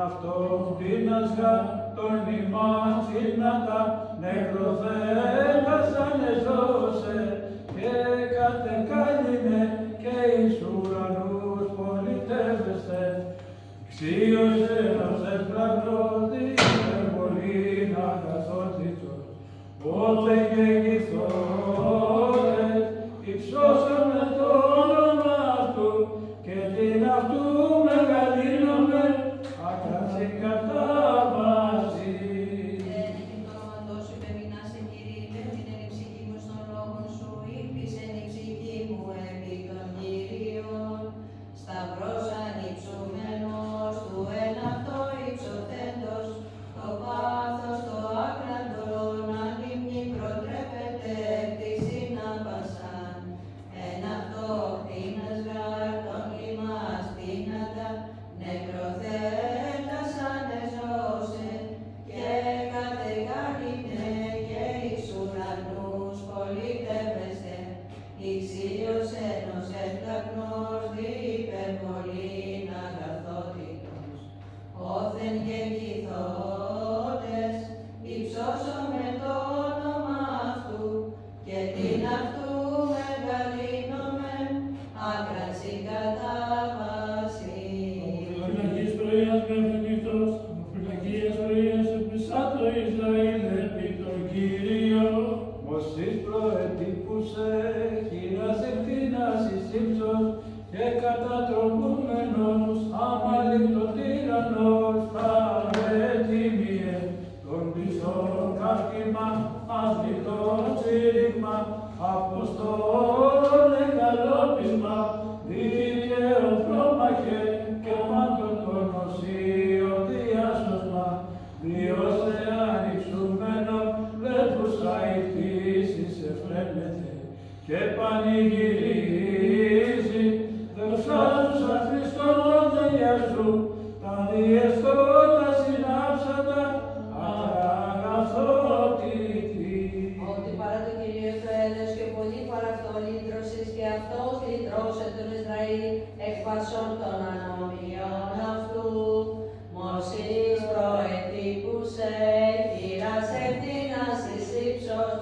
αυτοκτήνασγα τον ημάς θύματα, νεκροθέτας ανεζώσε, και κατεκάλυνε και εις ουρανούς πολιτεύεστε. Ξίωσε ως εσπλαγνώτη υπερβολήν αγαθότητος, πότε και γηθώρες υψώσαμε το όνομα αυτού, και την αυτού μεγαλύνομαι άκρας η κατάβαση. Σταυρός ανυψούμενος του εναυτό υψωθέντος, το πάθος το άκραντον ανήμνη προτρέπεται τη συνάπασαν. Εν αυτό κτήνας γάρ τον λιμάς τίνατα, νεκροθέτας ανεζώσε, και κατεγάλυνε και εις ουρανούς πολιτεύεστε. Ηξίος ενός επταπνός διπερβολήν αγαθότητος, όθεν γεννηθόντες, υψώσομαι το όνομα αυτού, και την αυτού μεγαλύνομεν άκραν συγκατάβαση. Φυλακής πρωίας μέχρι νύχτος, φυλακίας πρωίας επισά το Ισραήλ επί τον Κύριο. Μωσής προετύπουσε, χειράς εκτείνας εις ύψος, και κατατροπούμενος αμαλήπτο τύραννος παρέτοιμιε, τον πισόν καύκημα, αθλητόν τσίριγμα, αποστόλων εγκαλόπισμα, δίκαιο πρόμαχε, και μάντων των οσίων διάσωσμα, διώσε ανυψούμενο, βλέπουσα η φύση σε φρένεται, και πανηγυρίζει, δοξάζουσα Χριστόν τελειά σου, τα διεστώτα συνάψαντα, αγαθότητη. Ότι παρά το Κυρίο το έλεος και πολύ παρά αυτό λύτρωσες, και αυτός λύτρωσε τον Ισραήλ εκ πασών των ανομιών αυτού. Μωσής προετύπουσε, χειράς εκτείνας εις ύψος,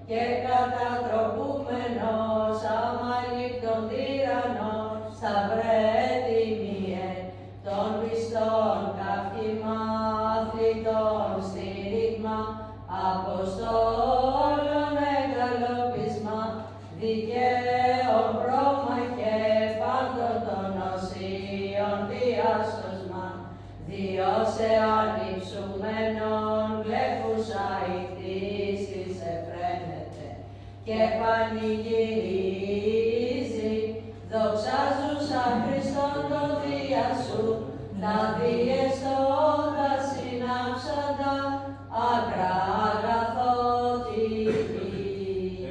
και κατατροπούμενος αμαλήπτον τύραννον σταυρέτιμιε, των πιστών καύκημα, αθλητών στήριγμα, αποστόλων εγκαλόπισμα, δικαίων πρόμαχε, πάντων των οσίων διάσωσμα, διώσε ανυψούμενον, βλέπουσα η κτήση σε φρένεται, και πανηγυρίζει, δοξάζουσα Χριστόν το Δία σου, τα διεστώτα συνάψαντα, άκρα αγαθότητη.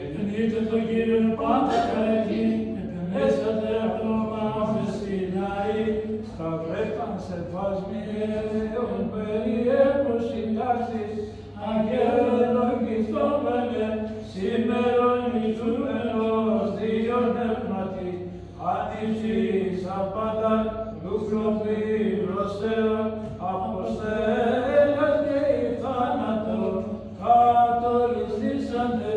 Εννοείται τον Κύριον πάντα καλή, επενέσατε ακόμα με Σινάη, στα βρέφαν σε φασμιέων περιέπους συντάξεις, αγγέλων ευλογηθόμενε, σήμερον μισούμενος δύο νεύματι, άνοιψης απάντα, δούφλοπη προσέων, αποστέλας και η θάνατον, κατολιστήσαντε,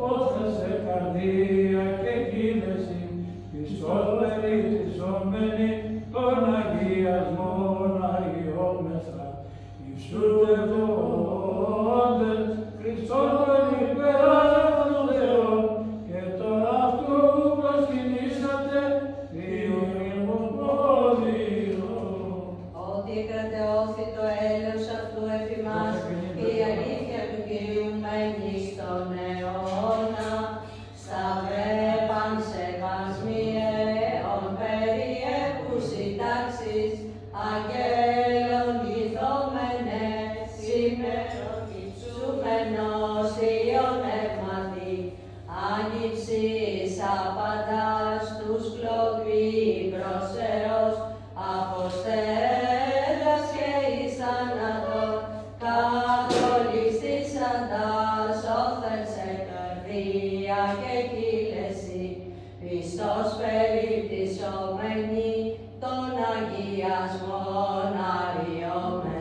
όθεν σε καρδία και κίνεση, πιστός περιτυσσόμενοι, τον αγιασμόν αγιόμεθα, υψούτευόντες, Χριστόν τον υπεράγραφον Θεόν, και τον αυτού προσκυνήσατε, διορίμον πόδιο. Ότι εκρατεώθη το έλεος αυτού εφ' ημάς, και η αλήθεια του Κυρίου μένει στον αιώνα. Σταυρέπαν σεβασμιαίων περιέπους συντάξεις, αγγέλων γηθόμενε, σήμερον υψούμενος Υιον Πνεύματι, άνοιψης απαντάς τους κλοπή προσέως, αποστέλας και εις θάνατον, κατολιστήσαντας όθεν σε καρδία και κύλεση, πιστός περιπτυσσόμενοι, τον αγιασμόν αριόμεν.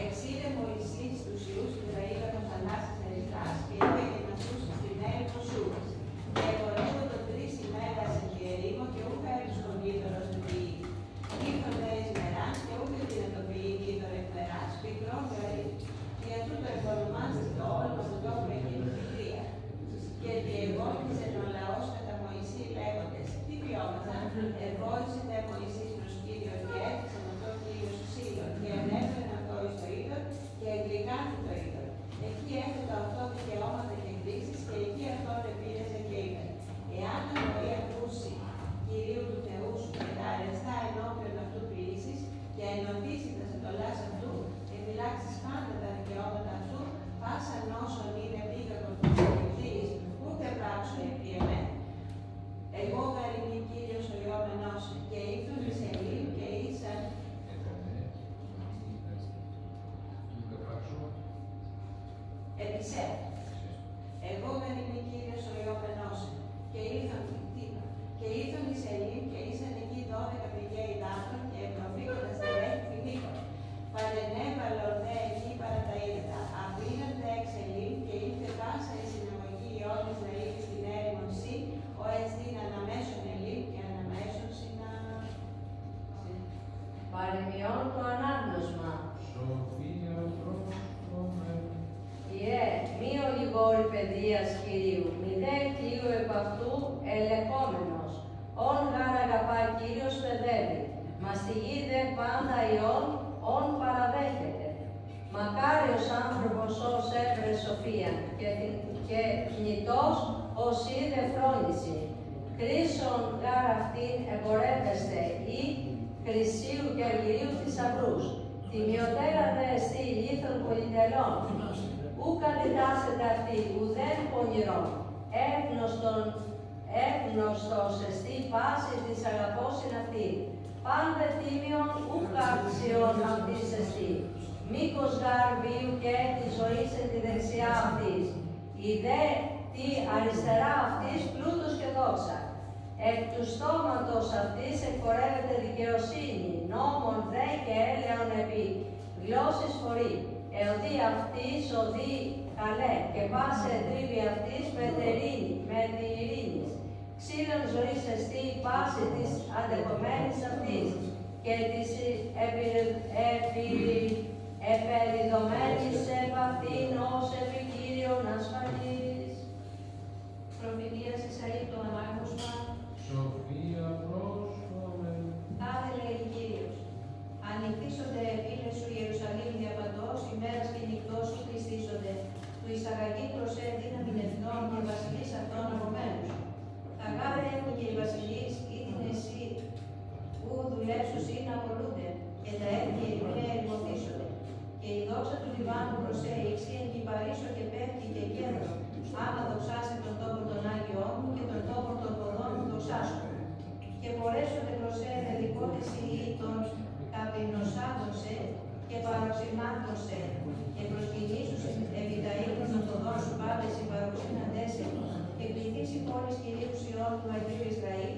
Εξήρε Μωυσής τους Υιούς Ισραήλ από τον Θανάσης Ερυθράς και είπε και να τους στην Ελισέα. Εγώ δεν είμαι Κύριος ο Ιωβενός. Και ήρθαν οι Σελήμ και ήσαν εκεί 12 πηγαίοι δάφνων και προφήτοντας τη ρέχη Φιλίππων. Παρενέβαλον δε εκεί παρά τα ύδατα. Αφήναν δε εξ Σελήμ και ήρθε πάσα η συναγωγή όλης Ισραήλ στην έρημον Σι, ο εστίν αναμέσων Ελήμ και αναμέσων Σινά. Παρεμιών το ανάγνωσμα. Σοφία πρόσχομαι. Ιε, μη ολιγόρη παιδείας Κυρίου, μη δε Κυρίου επ' αυτού ελεγχόμενος. Ον γάρ αγαπά Κύριος παιδεύει, μα στη γη δε πάντα ιών, ον παραδέχεται. Μακάριος άνθρωπος ως έβρε σοφία και θνητός ως είδε φρόνηση. Κρίσον γάρ αυτήν εμπορεύεστε ή χρυσίου και αργυρίου θησαυρούς. Τιμιωτέρα δε εστί λίθων πολυτελών. Ού κατετάσσεται αυτή, ουδέν πονηρών. Εύνωστος εστί πάση της αγαπώσιν αυτή. Πάντε τίμιον ου κάξιον αυτής εστί. Μήκος γάρ βίου και τη ζωής εν τη δεξιά αυτής. Η δε τη αριστερά αυτής πλούτος και δόξα. Εκ του στόματος αυτής εκπορεύεται δικαιοσύνη, νόμον δε και έλεον επί γλώσσης φορεί. Εωδή αυτής οδή καλέ και πάσε τρίβη αυτής με τη ειρήνης. Ξύλων ζωής εστί πάση της αντεχομένης αυτής και της επεριδομένης επαθήν ως επικύριον ασφαλής. Προφητείας Ισαΐ το ανάγνωσμα. Σοφία πρόσχομαι. Τάδε λέει Κύριος. Ανοιχτήσονται φίλες σου Ιερουσαλήμ διαπαντός, ημέρας και νυχτός σου χριστίσονται. Του εισαγαγή προσέ δύναμην εθνών και βασιλείς αυτών αγωμένους. Τα γάρε έχουν και οι βασιλείς, ή την εσύ, που δουλέψουν ή να απολούνται, και τα έθνη ερημία ερημωθήσονται. Και η δόξα του Λιβάνου προσέ ηξίαν και παρήσω και πέφτει και κέντρο. Άμα δοξάσει τον τόπο των Άγιών μου και τον τόπο των ποδών μου δοξάσουν. Και πορέσονται προσέ δελικότηση ή των ταπεινωσάντωσε και παροξημάτωσε. Και προσκυνήσους επί τα ύλων των οδών σου πάντες οι παροξυναντέσαι. Και πληθείς η πόλης Κυρίου Σιών του Αγίου Ισραήλ,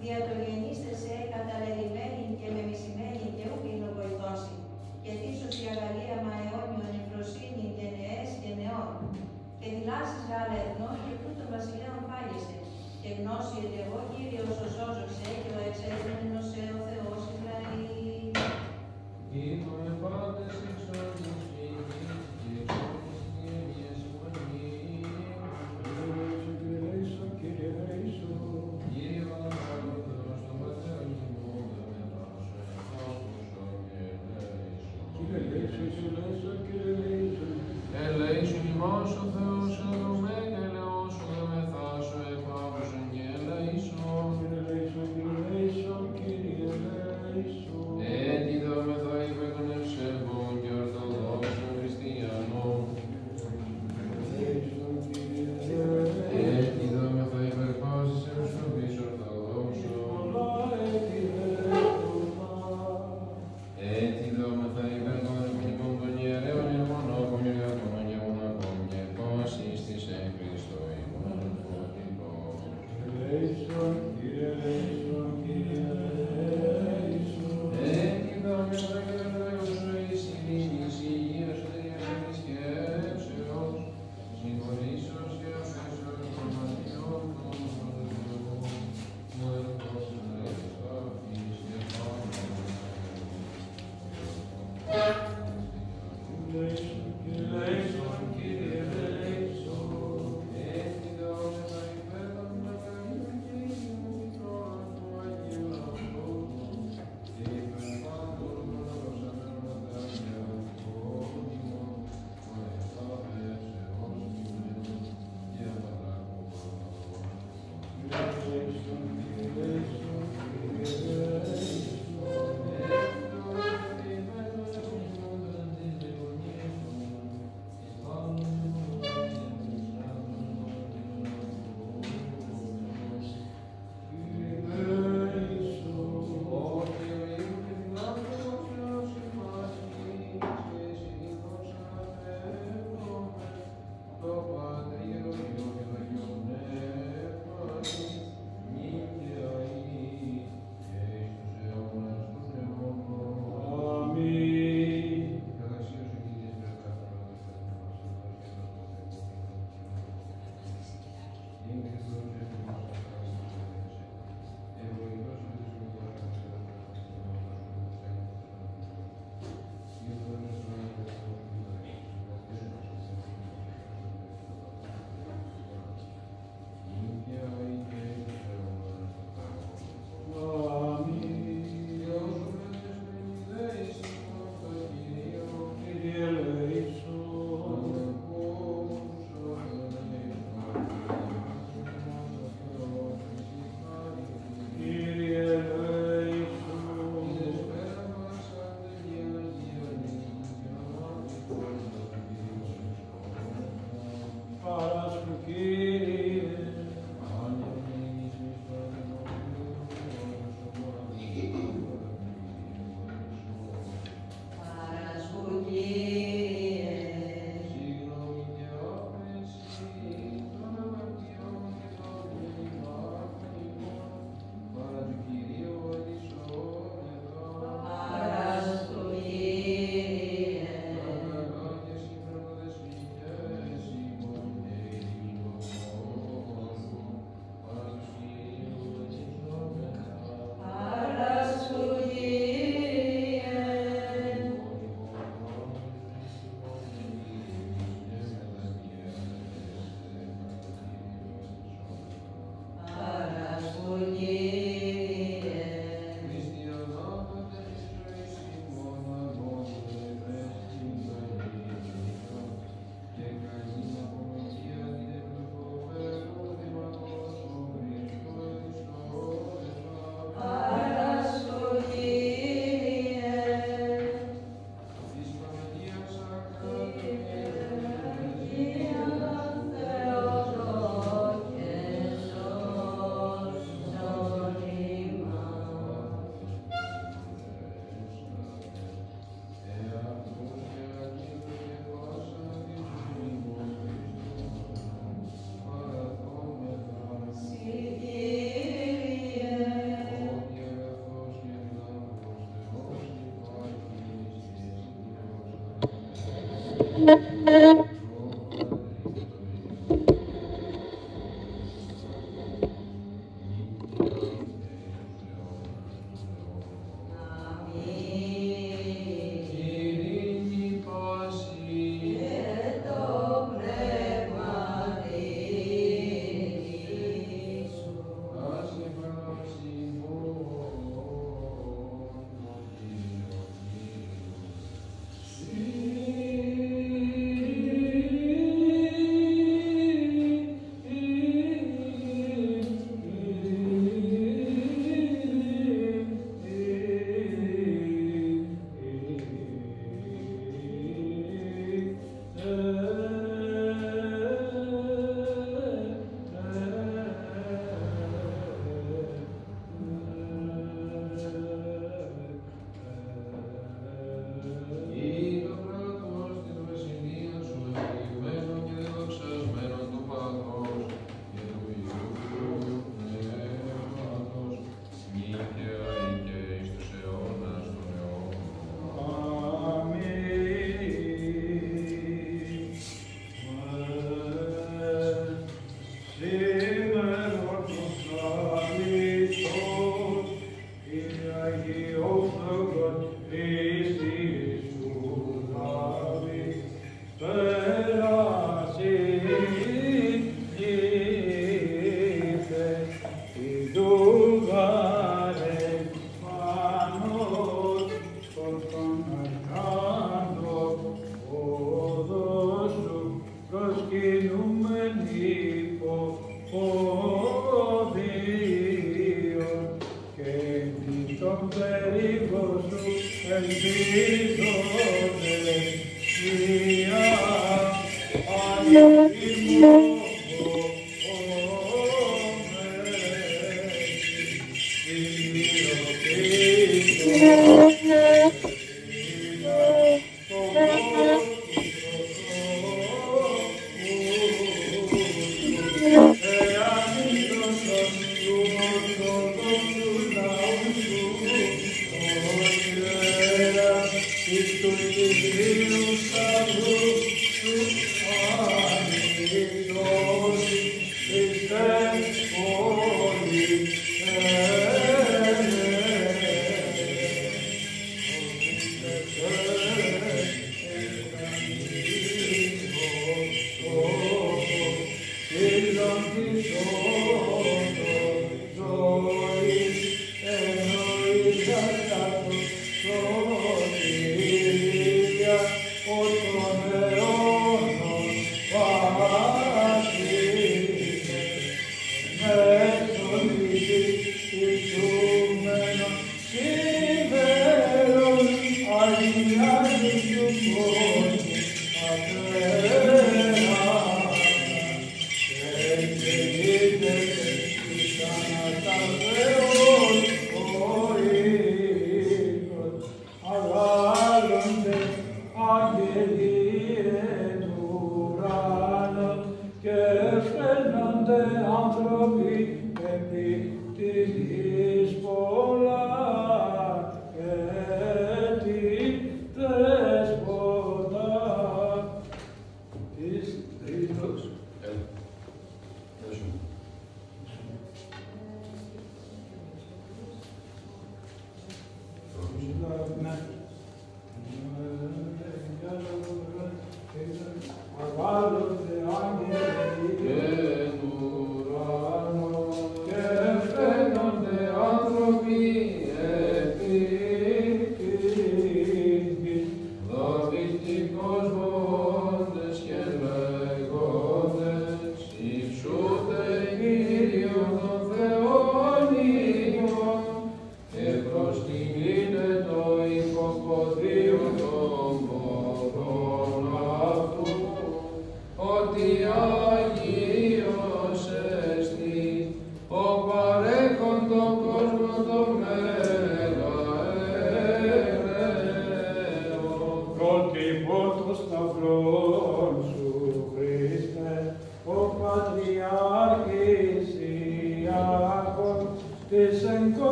δια το γεννήστεσαι καταλερημένη και μεμισημένη και ούκ είναι βοηθώσει. Και τίσως η αγαλία μα αιώνιον η φροσύνη και νεές και νεών. Και δηλάσεις γάλα εθνών και πλούτων βασιλέων πάλισε. Και γνώση ότι εγώ Κύριος ο σώζωσε και ο εξέλθμενος σε ο Θεός Ισραήλ. Είμαι πάντες εξόδους και υγιείς και εξόδους και υγιές φωνή. Κύριε Λέησον, Κύριε Λέησον. Κύριε Παναγιώτο Θεός, τον Πατέρα του Μόντα, μετάσου εφάσπωσο και Λέησον. Κύριε Λέησον, Κύριε Λέησον, Κύριε Λέησον. Ελέησον ημάς ο Θεός, εδωμέ και ελεώσον, εμεθάσου εφάσπωσον και Λέησον. Κύριε Λέησον, Κύριε Λέησον, Κύριε Λέησον. Έτσι δόμεθα υπέρ των ευσεβών και ορθοδόξων χριστιανών. Έτσι δόμεθα υπέρ πάσης ευσεβής ορθοδόξων. Έτσι δόμεθα υπέρ των εθνικών των ιερέων και μονάχων και μοναχών και πάσης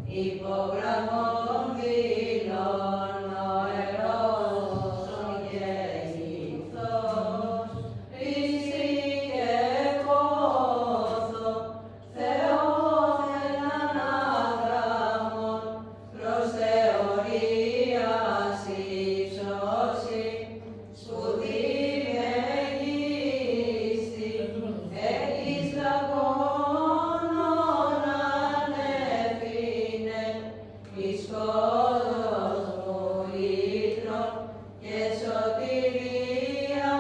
υπογραμμών δειλών αερώσεων και ηθός, Χριστή και πόθο, Θεόν εν ανάγραμμον, προς θεωρίας ύψωση, σπουδή μεγίστη, εκείς λαγώνων ανέφηνε, εις φως μου ήτρων και σωτηρία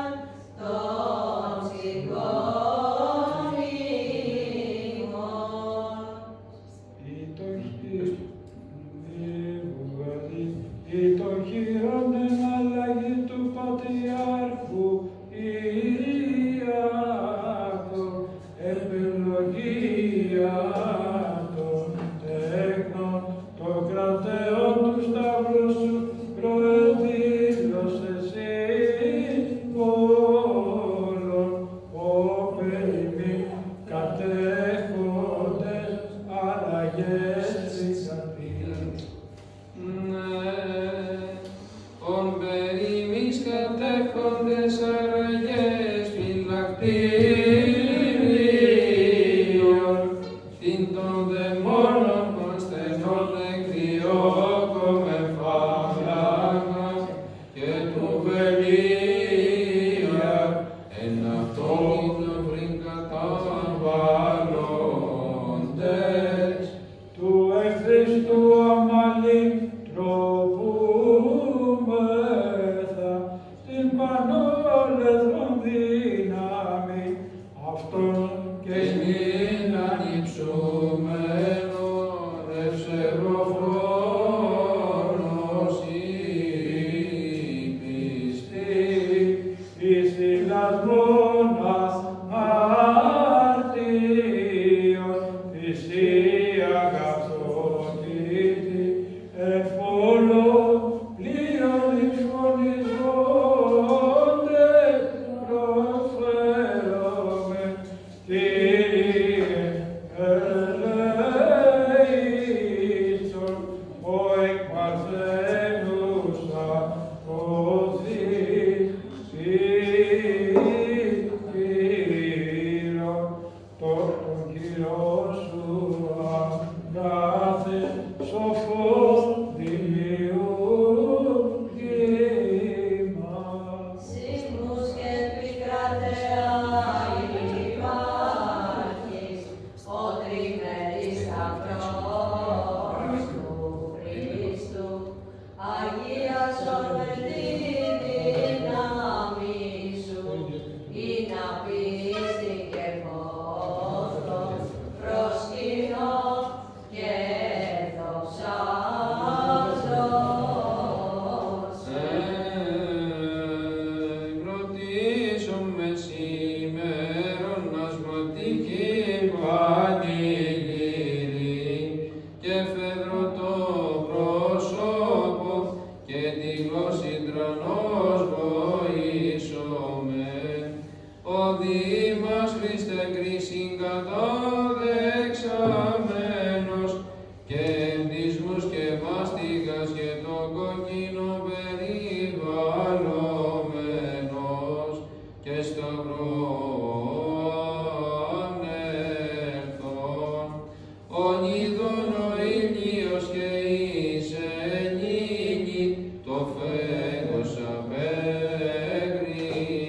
των ψυχών ημών. Ή το χείρον εν αλλαγή του Πατριάρχου Ιακώ, επιλογία των τέχνων, το κρατέον του σταυρού σου προεδήλωσες όλων, όπεριμοι κατέχοντες αλλαγές θυγατήρων. Ον περίμεις κατέχοντες αραγές φυλακτήριων, την των δαιμόνων των στενών εκδιώκω με φάγλαγμα και του βελία, εν αυτόν πριν καταβάλλοντες. Του εχθρίστου αμαλή τροπούμεθα, την πανόλεθρον δύναμη αυτών Και μην ανυψούμενον ευσεβοφρόνος η πιστή, εις ηλασμόν αμαρτίων, θυσία αγαθότητη, εφόλο πλήρων εξφωνιζόντες προφέρομεν, Κύριε ελέησον, ο εκ παρθένουσα ποθής Κύριον, τον Κύριον σου αγάθε σοφός δημιούργημα. Σύμβους και επικρατέα υπάρχεις, ο τριμερής σταυρός του Χριστού, αγίασον με τη δύναμη σου, ή να πίστη και φώτος, προσκυνώ και δοξάζος. Ρωτήσον με σήμερον ασματική πανηγύρι και φεδρό το πρόσωπο και τη γλώσση τρανός βοήσομε. Ο Δήμας Χριστέ κρίσιν καταδεξαμένος και εμπτυσμούς και μάστιγας και το κοκκίνο περιβαλλόμενος και σταυρόν ερθών. Ον είδον ο ήλιος και η σελήνη το φέγος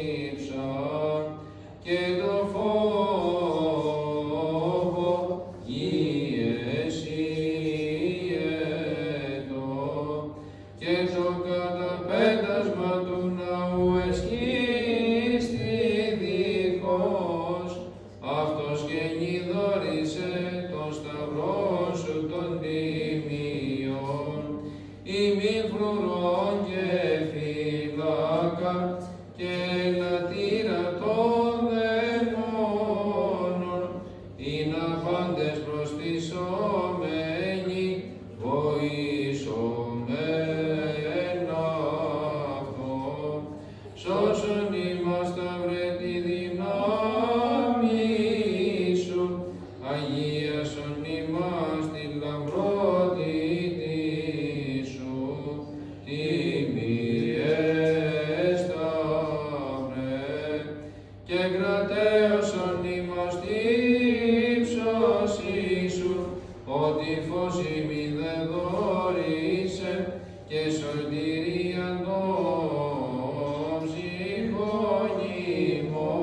απέκρυψαν και το φόβο γη εσύετο και φως ημί δε δώρισε και σωτηρίαν των ψυχών ημών.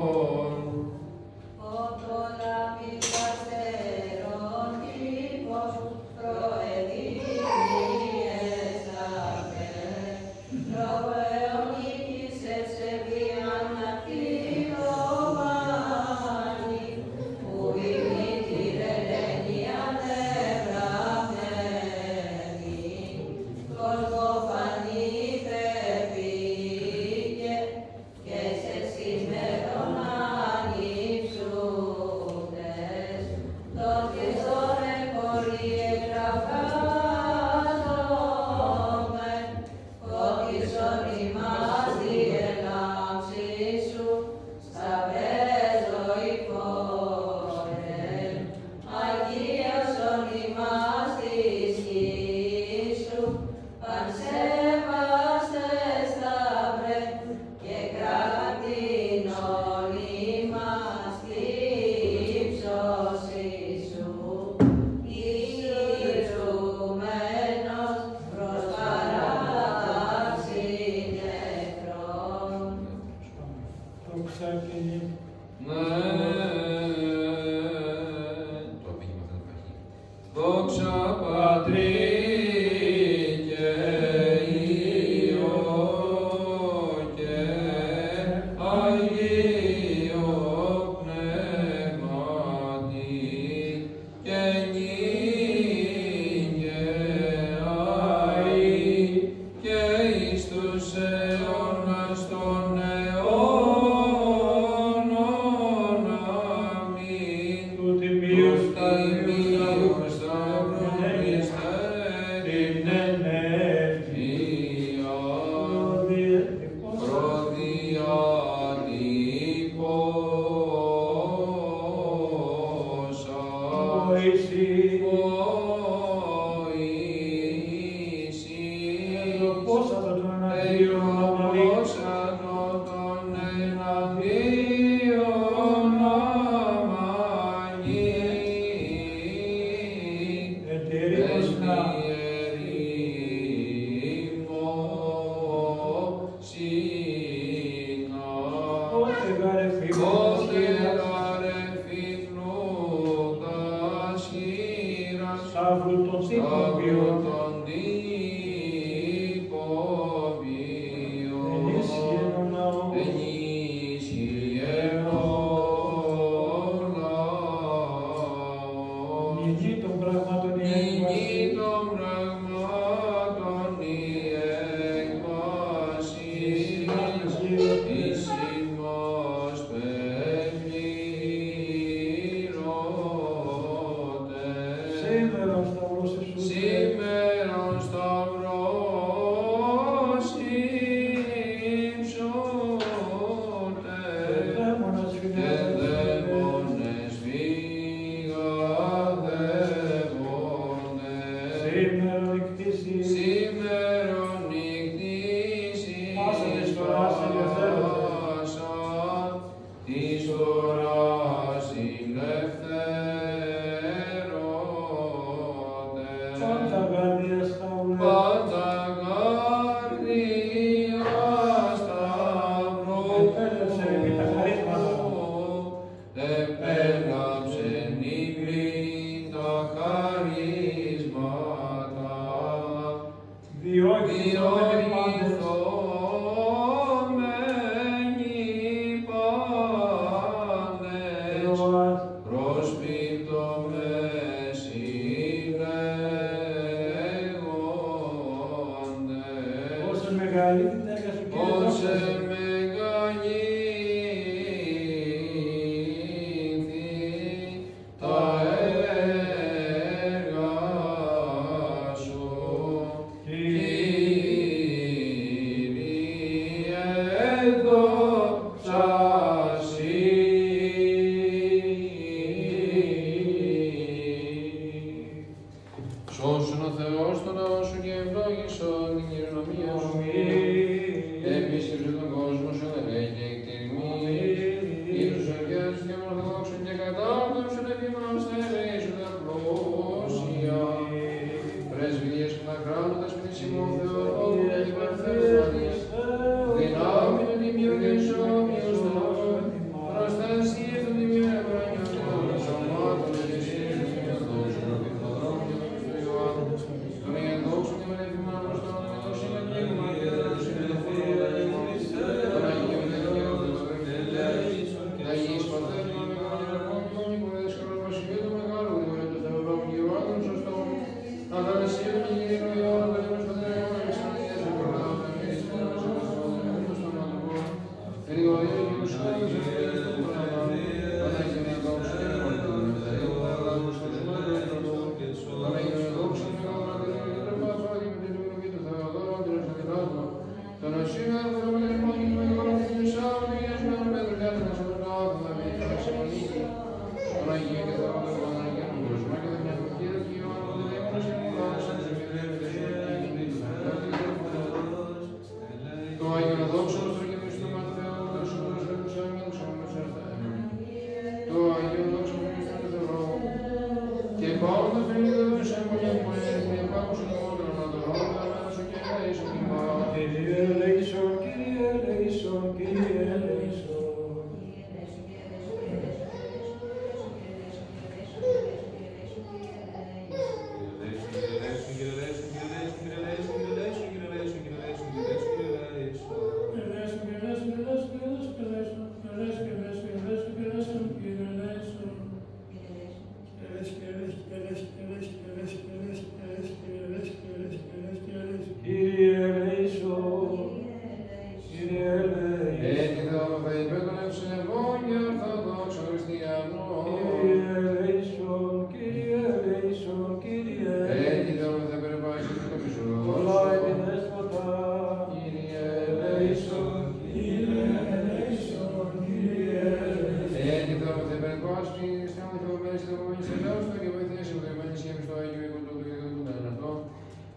Σώσον ο Θεός τον ναό σου και ευλόγησον την κληρονομία σου. Επίσκεψε τον κόσμο σου ελέγχει και εκτιμής. Ήρους αγιάς και ορθοδόξων και κατάρτωσον επίμονον στα ελέη σου τα πρόσια. ημών Θεό, και υπερθέσεις, δυνάμει του τιμίου και ισόμοιου Θεός, προστασίες του τιμίου ευρώνιων των σωμάτων και εσείς του ενδόξου προπηθοδρόμου και του Ιωάννου, των ενδόξου και μελεύημα αποστόλων και των συμμετήκουμε και των συμμετοχών των Αγίων και Δικαίων των Αγίης Πατέρων, των Μεγαλών και των Οικονίδες Βασιλείου του Μεγάλου, του Θεοδόμου και Ιωάννου σωστών, Αθανασίου και Κυρίου Ιωάννου, Πατέρων Πατέρων, Αλεξανδρίας και Προλάβου, Γρηγορίου και τους Σκόλους και του Παναγίου και δόξου και μορφών, Παναγίου δόξου και μεγαλύτερου και τρεπάσου και με την ευλογή του Θεοδόρου, αντρός και διδάσμα, τον Ασύνα, τον Πρωτομετρημό και του Μεγαλού και του Ισάβου και Ιησού και τον Πέτρο και άτομα σε τον Λάδο, θα βγει τον Ασημονίκη, τον Αγίου και Θεοδόρου, τον Αγίου και τον Κόσμο και τον Αγίου και τον Ιωάννου, τον Δήμονα και τον Λάδο, τον Ζημιδέου και τον Αγίου και τον το Άγιον Δόξο, το Αγίου στο Ματθαίο, το Σώμα του Σώματος, το Άγιον Δόξο, το Θεό, και πάντα φαίνεται το Σέμβολια που έρχεται, και πάνω στον μόνο να το ρόλο, να σου και ελέησον ημάς. Κύριε ελέησον, Κύριε ελέησον, Κύριε ελέησον.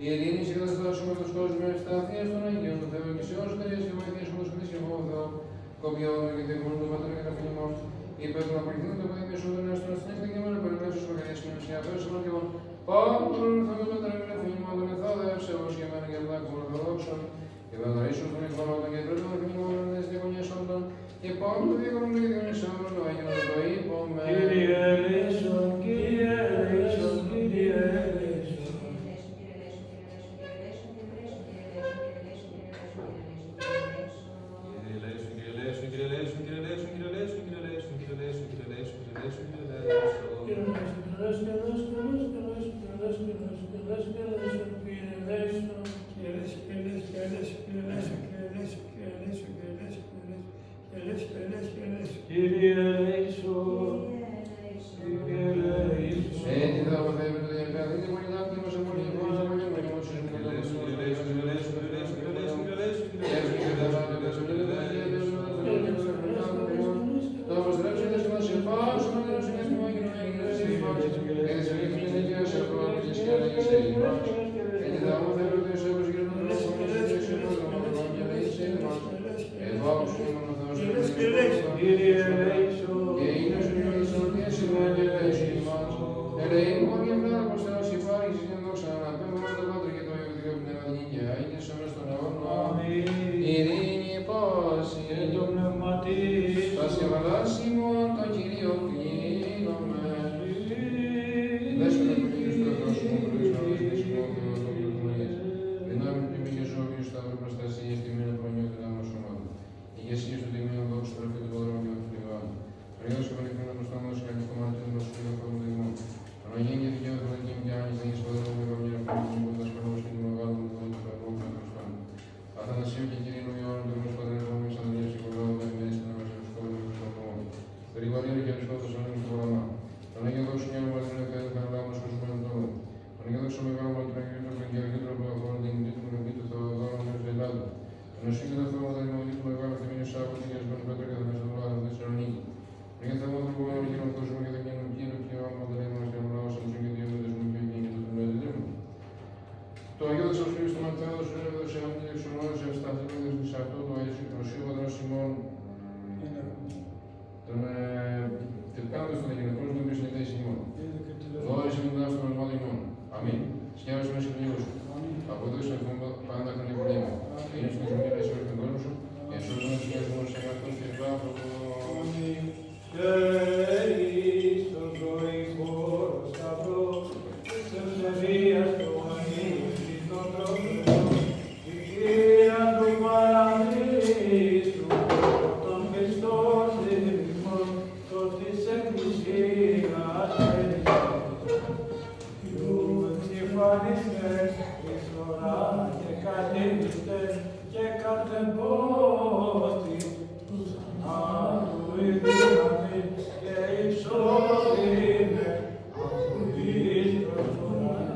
Η ειρήνη και θα δώσουμε τους κόσμους ευσταθίας των Αγίων του Θεού και σε όσους τελειώσει και βοηθήσει όπως χρήσιμο εγώ Θεό, κοπιών και διεκμόνων του Πατέρα και τα φιλιμών, υπέρ των απολυθήνων των παιδίων σου των αστρών στην έκτη και μόνο περιμένεις στους μακαριές και νοσιά πέρας των αρχηγών. Πάμε τον Θεό του Πατέρα και τα φιλιμών των εθόδευσε ως και εμένα και απλά των Ορθοδόξων και βαδαρίσουν των εκβαλώτων και τρέπων των φιλιμών της διακονιάς όντων και πάμε το διακονών και διονυσόρων το Άγιον να το είπαμε. Κύριε ελέησον, Κύριε ελέησον, Κύριε ελέησον. Κύριε ελέησον, Κύριε ελέησον. Έτσι θα αποφεύγεται το διακράτητη μονιδάκτη μας αμολυβός, αμολυβός, Κύριε ελέησον. και είναι σου η ισορροπία σημαίνει και ελέησον ημάς. Ελεήμων και βράχος Θεός υπάρχεις και δόξα αναπέμπουμε το Πάτρο και το Υιό και το Πνεύμα την Υγεία. Είναι σε μες στον αιώνα. Ειρήνη πάση. Και το πνεύμα της. Θα σε βαλάσιμον το Κυρίο κλείνομαι. Δέσποτα του Κύριου στο ευρώ σου μου προείς να δεις δεσμό Θεό το πληροφορίες. Δυνάμει του τιμή και ζώβιου σταύρου προστασίας τιμένη προνιώτη να μας σωμάτου. Ηγεσίες του τιμίου δόξου τροφή του Ποδρόμου και του Ιωάννου. Παναγιώτης και Πανεκρίνων του Στόμματος και Αγγλικό Μαρτίνου του Βασιλείου Φορμού του Δημού. Παναγία και δικαίωμα του Παναγία και Άννης Αγίας Ποδρόμου και Παμιέρα Παναγία που τα σκαλώς και του Μεγάλου του Θεού του Θεού του Θεού. Αθανασίου και Κυρίου Ιωάννου του Γνώσου Πατέρα του Μης Ανδρίας και Κολάου του Εμμύρης και Νόμας του Σκόλου του Χριστού. Γρηγορίου και Αριστότος Ανέμου του Πολαμά. Παναγία δόξου και Άννη Μαρτίνου Θεού του Καναλάμου του Κοσμένου Τόλου. Παναγία δόξου Μεγάλου Μαρτίνου και Αγίου και Αγίου Τρόπου Αγώνου την Μητή του Μητή του Θεοδόρου του Ελλάδου. Ενωσή και τα θέματα του Δημοτικού του Μεγάλου Θεμήνου Σάββατο και Γιασμένου Πέτρο και Θεμέσου του Λάδου Θεσσαλονίκη. Για τα θέματα του Μεγάλου Κοινού Κόσμου και τα κοινού Κύριου και ο Άμμο Δελέμου και ο Λάος Αμψού και δύο μήνες μου και εκείνη του Τουλέδρυμου. Το Αγίο Δεξαυσίου στο Ματθαίο σου έδωσε έναν και εξονόησε ευσταθήνοντας της αυτό του Αγίου Πατρός Σιμών τον τεπκάντος των γυναικών του οποίους συνεταίει Σιμών. Δόρισε με τον άστρο μελμάδι ημών. Αμήν. Σκιάβεσαι μέσα του Υιού σου. Από εδώ σε πάντα χρόνια πολέμου. Είναι στην ζωή και σε όλη την κόσμο σου, και σε όλους τους κόσμους σε αυτόν και του άνθρωπο. στο ζωή χώρο σταυρό, σε ευζεβία στο αγγίγι των τρόπων, η Κυρία του Παραδείσου, των Χριστών διδυμών, το της Εκκλησίας εμφανίστες, εις ώρα και καλύπτες και κατεμπόστη, τους άλλου η δύναμη και η σώθηνε, αφού εις προσφορά.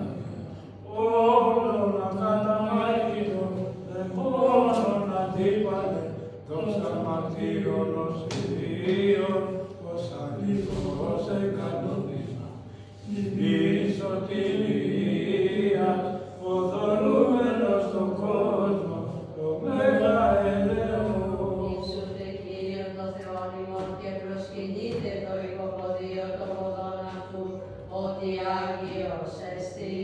Όλων ακαταμάχητων, δαιμόνων αντίπαλε, δόξα μαρτύρων ως ιδίων, ως αληθώς εκανονίσμα. Η σωτηρία, ο δωρούμενος στον κόσμο, το Μέγα Ελεόν. Ύψωτε Κύριον το Θεόν ημών και προσκυνείτε το υποποδείο των ποδών αυτού, ότι Άγιος εστί.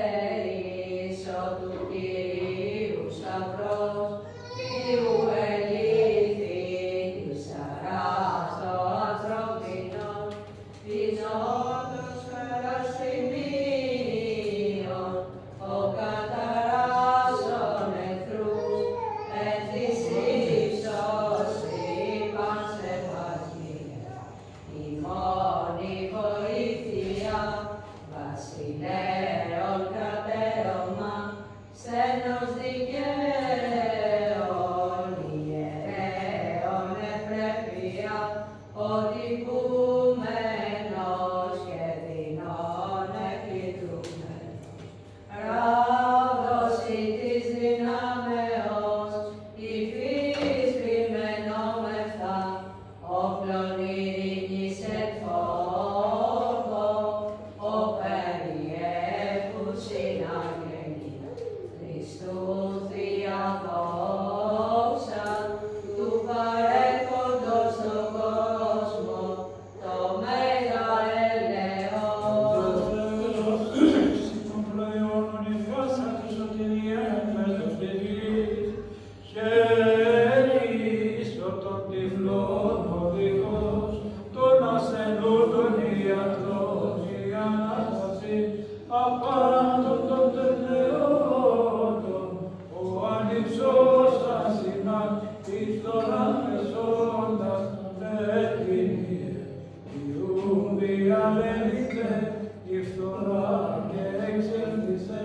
Χαίρισο του Κυρίου σταυρός, Θεού ελήθη της χαράς των ανθρωπίνων, πεινώντος χαραστημίων, ο καταράσσον εχθρούς, εν της ύψος είπαν σε παγία. Ημών η βοήθεια, βασιλέων κρατέρωμα, σθένος δικαίων, ιερέων ευπρέπεια, ότι κούμενος και δεινών εκλητούμενος. Ράβδωση της δυνάμεως, υφής κρυμμενόμεθα, όπλων ειρήνης εν φόβο, ο περιέχους συναγγελή. Χριστού Θεία δόξα, του παρέχοντος στον κόσμο, το Μέγα Ελεόν. Των προϊόντων υφάσα τη σωτηρία μέσω της γης, χαιρίσω των τυφλών οδηγός, των ασθενών των ιατρών, η Ανάσταση, απάντων των τελεόντων, ο ανυψός ασυνάν, εις τον αμεσόντας, δεκινίε. Ιούδη αλέγητε, η φθορά και εξέλθησε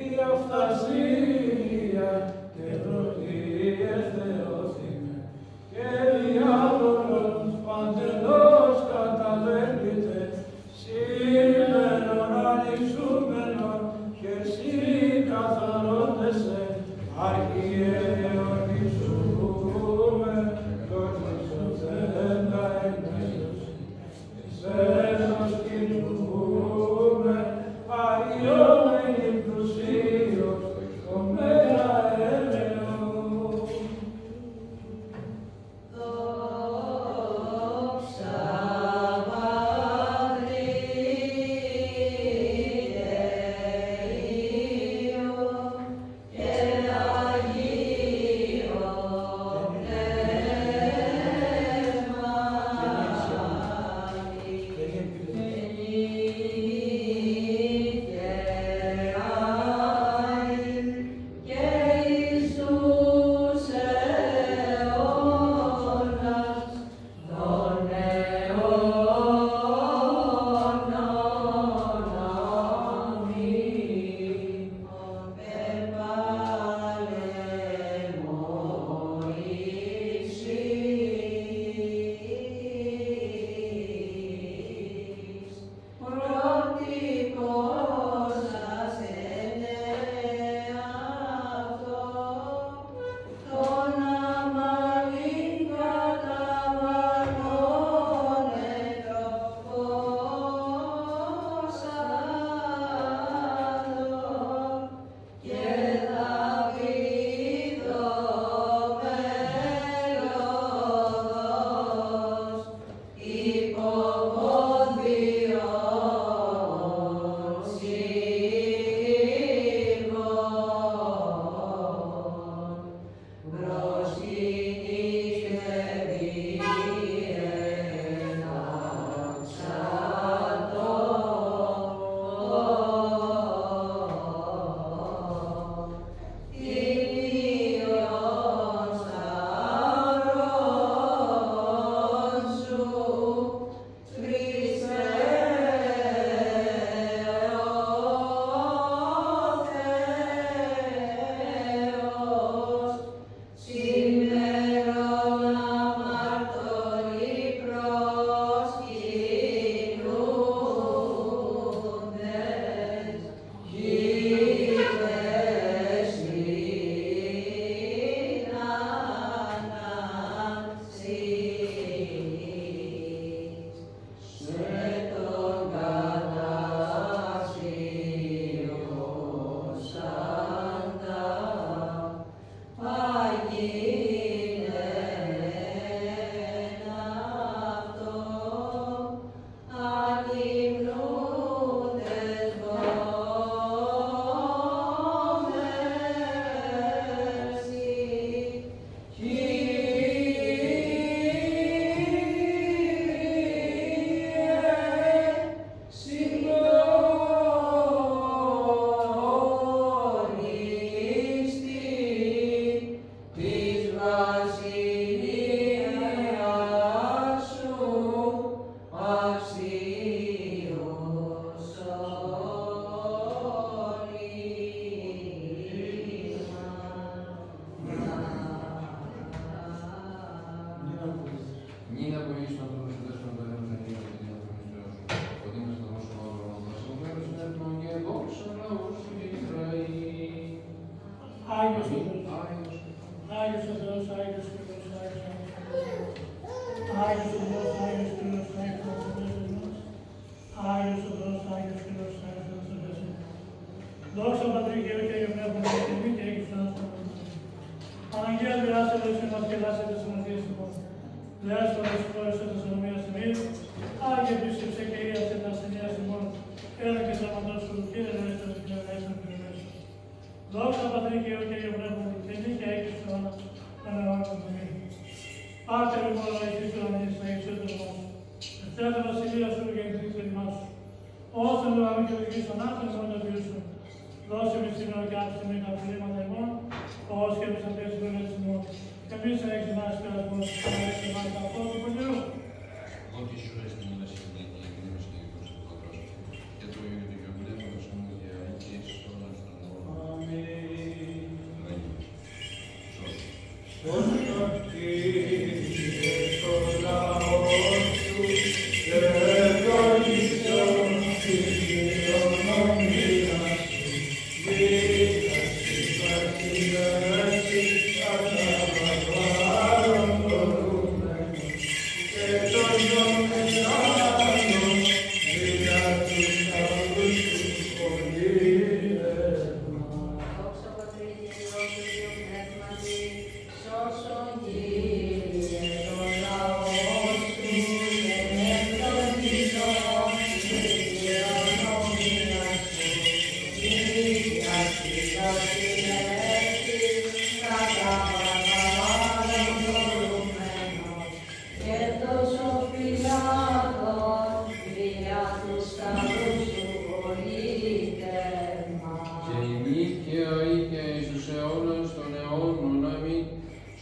η αυθασία και πρωτείες θεώθημε. Και διάβολος παντελώς καταλέγεται, σήμερον ανοιξούμενον και εσύ καθαρόντεσαι, Άγιε Διονυσούμε, δόξα εκκλησιός. Σένος κινούμε, Δόξα Πατρί και Υιό και Πνεύμα και τιμή και έγκυος των ανθρώπων. Αναγκαία διάσετε και μας κελάσετε τις αμαρτίες ημών. Δεάστορα εις χώρες της ονομίας ημών. Άγιε επίσκεψε και ίασε τα ασθενείας ημών. Έλα και σαματώσου, Κύριε Λέστον και Λέστον και Λέστον. Δόξα Πατρί και Υιό και Πνεύμα και τιμή και έγκυος των ανθρώπων. Πάτε λοιπόν να εις του ανείς να εξέτω μας. Ευθέτα βασιλεία σου και εξής ελιμάς σου. Όσον το αμήν και οδηγείς τον άνθρωπο μόνο το βιούσουν. Δώσε με σήμερα και άψε με τα προβλήματα ημών, ως και τους αυτές τις δουλειές ημών. Εμείς να έχεις μάθει πειρασμός και να έχεις μάθει τα αυτό του πολιού. Ότι σου έστειλε να συμμετέχει και να είμαστε και προς το πατρός. Και το ίδιο και ο πνεύματος μου για και στον αιώνα. Αμήν.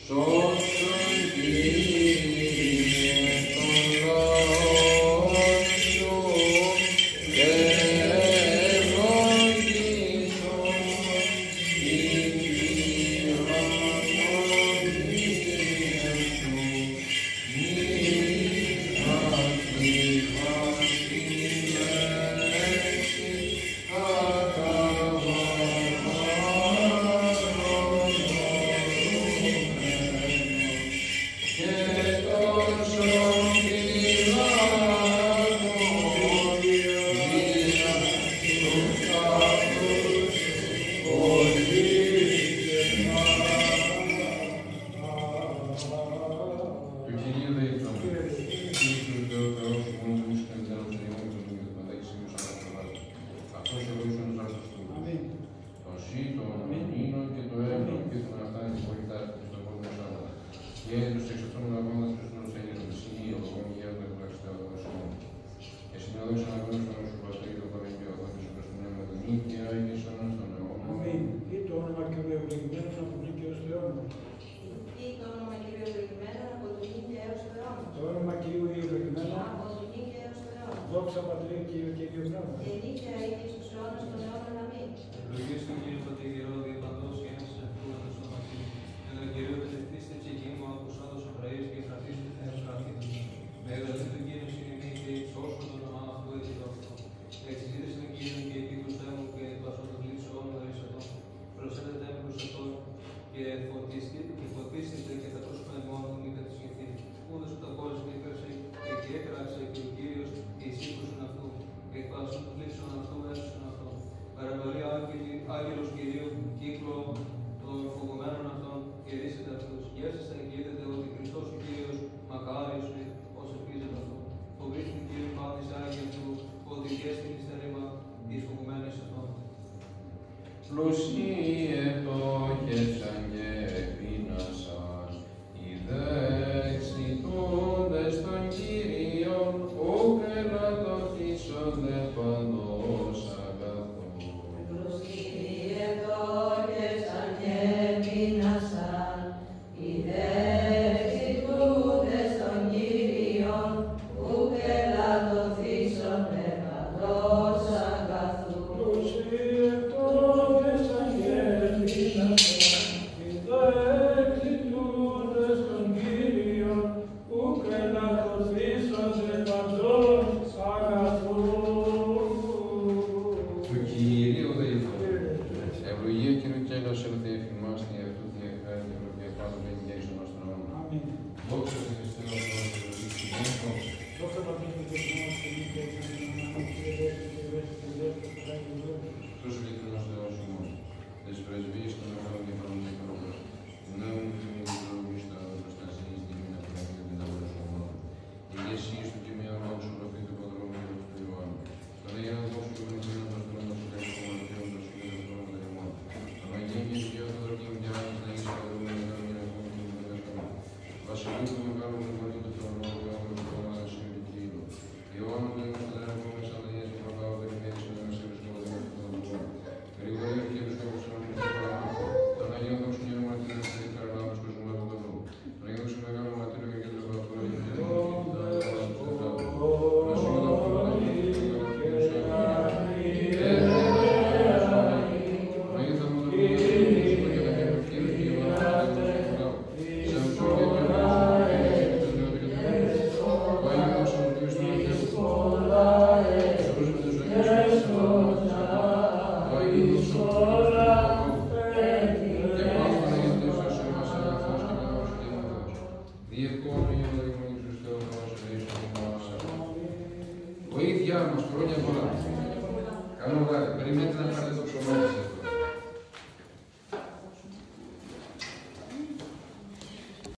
Σώσου. Δόξα Πατρί και Υιό και Πνεύμα. Και νύχια είτε στους αιώνας των αιώνων. Αμήν. Ευλογείς τον Κύριο Πατρίγερο, διαπαντός και ένας ευκούλατος στο μαθή. Ένα Κύριο πετευτήστε και γη μου, ακουσάτος Αβραής και κρατήστε θεός κάθητος. Με εγγραφή τον Κύριο συνειδή και εξώσουν το όνομά αυτού έτσι δόξο. Εξηγήτες τον Κύριο και επί του στέμου και πασόν το κλείψο όνομο ερήσατον. Προσθέτετε με προς αυτόν και φωτίστητε και θα πρόσωπα μόνο μη κατησχεθεί. Ούτως που τα πόλεις μήφερσε και έκραξε και ο Κύριος και εισήκουσαν αυτού. Και εκπάσουν το κλείψον αυτού έσουσαν αυτόν. Παραβολή άγγελος Κυρίου, κύκλο των φοβωμένων αυτών και ρίσετε αυτούς. Και έσαι θα εγγυήθετε ότι Χριστός ο Κύριος μακάριος ως ελπίζεται αυτό. Φοβήστε την Κύριου πάτης Άγια του, ότι και στην υστερήμα της φοβωμένης αυτών. Πλουσίοι επτόχευσαν και επίνασαν, οι δε εξητούντες των Κύριων, ουκ ελαττωθήσονται παντός αγαθόν. Πλουσίοι επτόχευσαν και επίνασαν, οι δε εξητούντες των Κύριων, ουκ ελαττωθήσονται παντός αγαθόν. Πλουσίοι επτόχευσαν και επίνασαν, οι βοήθειά μας, χρόνια πολλά. Καλό βράδυ. Περιμένετε να πάρετε το ψωμί σας.